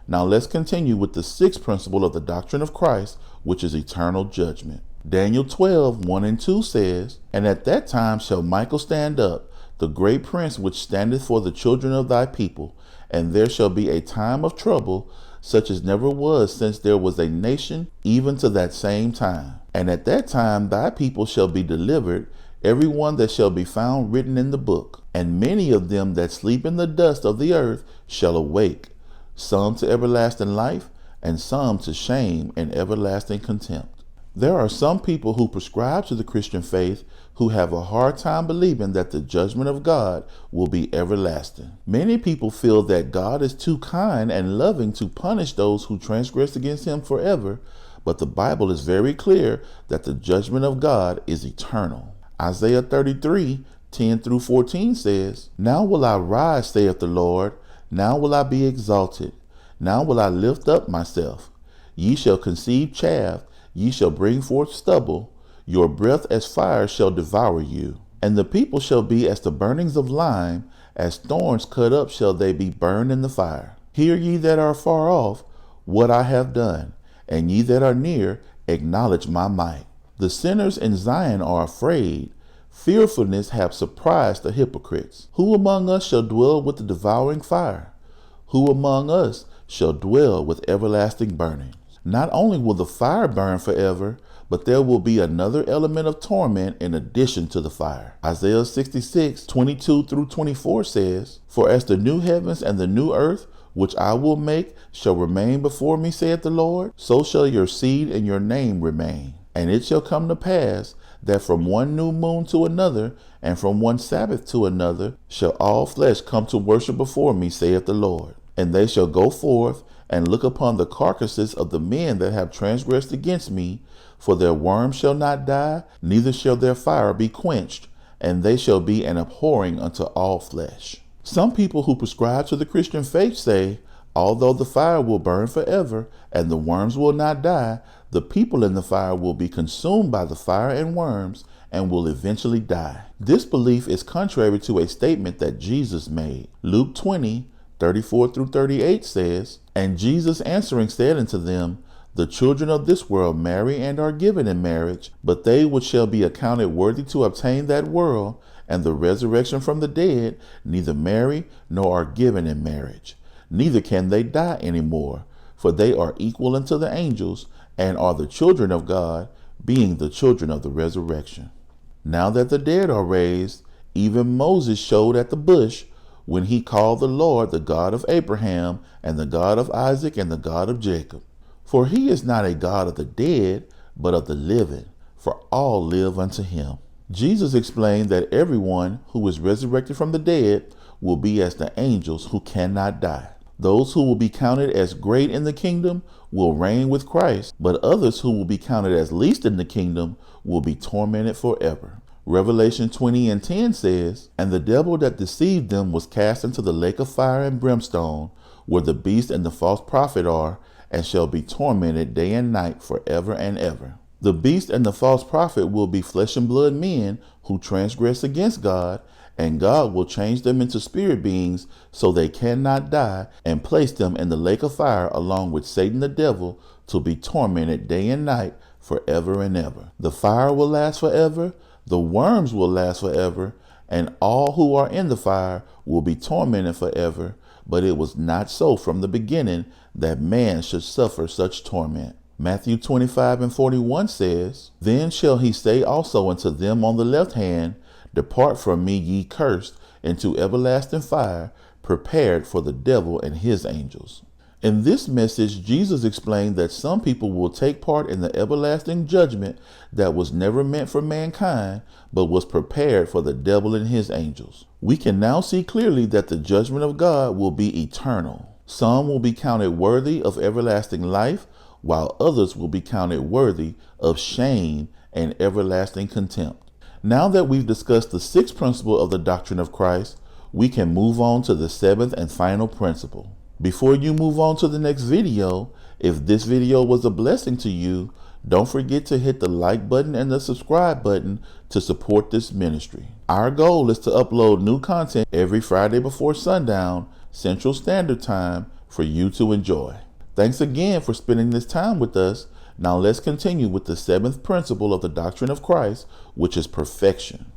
Now let's continue with the sixth principle of the doctrine of Christ, which is eternal judgment. Daniel 12:1-2 says, "And at that time shall Michael stand up, the great prince which standeth for the children of thy people, and there shall be a time of trouble, such as never was since there was a nation, even to that same time. And at that time thy people shall be delivered, every one that shall be found written in the book. And many of them that sleep in the dust of the earth shall awake, some to everlasting life, and some to shame and everlasting contempt." There are some people who prescribe to the Christian faith who have a hard time believing that the judgment of God will be everlasting. Many people feel that God is too kind and loving to punish those who transgress against him forever, but the Bible is very clear that the judgment of God is eternal. Isaiah 33:10-14 says, "Now will I rise, saith the Lord, now will I be exalted, now will I lift up myself. Ye shall conceive chaff, ye shall bring forth stubble, your breath as fire shall devour you. And the people shall be as the burnings of lime, as thorns cut up shall they be burned in the fire. Hear ye that are far off what I have done, and ye that are near acknowledge my might. The sinners in Zion are afraid, fearfulness hath surprised the hypocrites. Who among us shall dwell with the devouring fire? Who among us shall dwell with everlasting burning?" Not only will the fire burn forever, but there will be another element of torment in addition to the fire. Isaiah 66:22-24 says, "For as the new heavens and the new earth, which I will make, shall remain before me, saith the Lord, so shall your seed and your name remain. And it shall come to pass that from one new moon to another, and from one Sabbath to another, shall all flesh come to worship before me, saith the Lord. And they shall go forth and look upon the carcasses of the men that have transgressed against me, for their worm shall not die, neither shall their fire be quenched, and they shall be an abhorring unto all flesh." Some people who prescribe to the Christian faith say, although the fire will burn forever and the worms will not die, the people in the fire will be consumed by the fire and worms and will eventually die. This belief is contrary to a statement that Jesus made. Luke 20:34-38 says, "And Jesus answering said unto them, The children of this world marry and are given in marriage, but they which shall be accounted worthy to obtain that world and the resurrection from the dead neither marry nor are given in marriage, neither can they die any more, for they are equal unto the angels, and are the children of God, being the children of the resurrection. Now that the dead are raised, even Moses showed at the bush, when he called the Lord the God of Abraham, and the God of Isaac, and the God of Jacob. For he is not a God of the dead, but of the living, for all live unto him." Jesus explained that everyone who is resurrected from the dead will be as the angels who cannot die. Those who will be counted as great in the kingdom will reign with Christ, but others who will be counted as least in the kingdom will be tormented forever. Revelation 20:10 says, "And the devil that deceived them was cast into the lake of fire and brimstone, where the beast and the false prophet are, and shall be tormented day and night forever and ever." The beast and the false prophet will be flesh and blood men who transgress against God, and God will change them into spirit beings so they cannot die, and place them in the lake of fire along with Satan the devil to be tormented day and night forever and ever. The fire will last forever, the worms will last forever, and all who are in the fire will be tormented forever. But it was not so from the beginning that man should suffer such torment. Matthew 25:41 says, "Then shall he say also unto them on the left hand, Depart from me, ye cursed, into everlasting fire, prepared for the devil and his angels." In this message, Jesus explained that some people will take part in the everlasting judgment that was never meant for mankind, but was prepared for the devil and his angels. We can now see clearly that the judgment of God will be eternal. Some will be counted worthy of everlasting life, while others will be counted worthy of shame and everlasting contempt. Now that we've discussed the sixth principle of the doctrine of Christ, we can move on to the seventh and final principle. Before you move on to the next video, if this video was a blessing to you, don't forget to hit the like button and the subscribe button to support this ministry. Our goal is to upload new content every Friday before sundown, Central Standard Time, for you to enjoy. Thanks again for spending this time with us. Now let's continue with the seventh principle of the doctrine of Christ, which is perfection.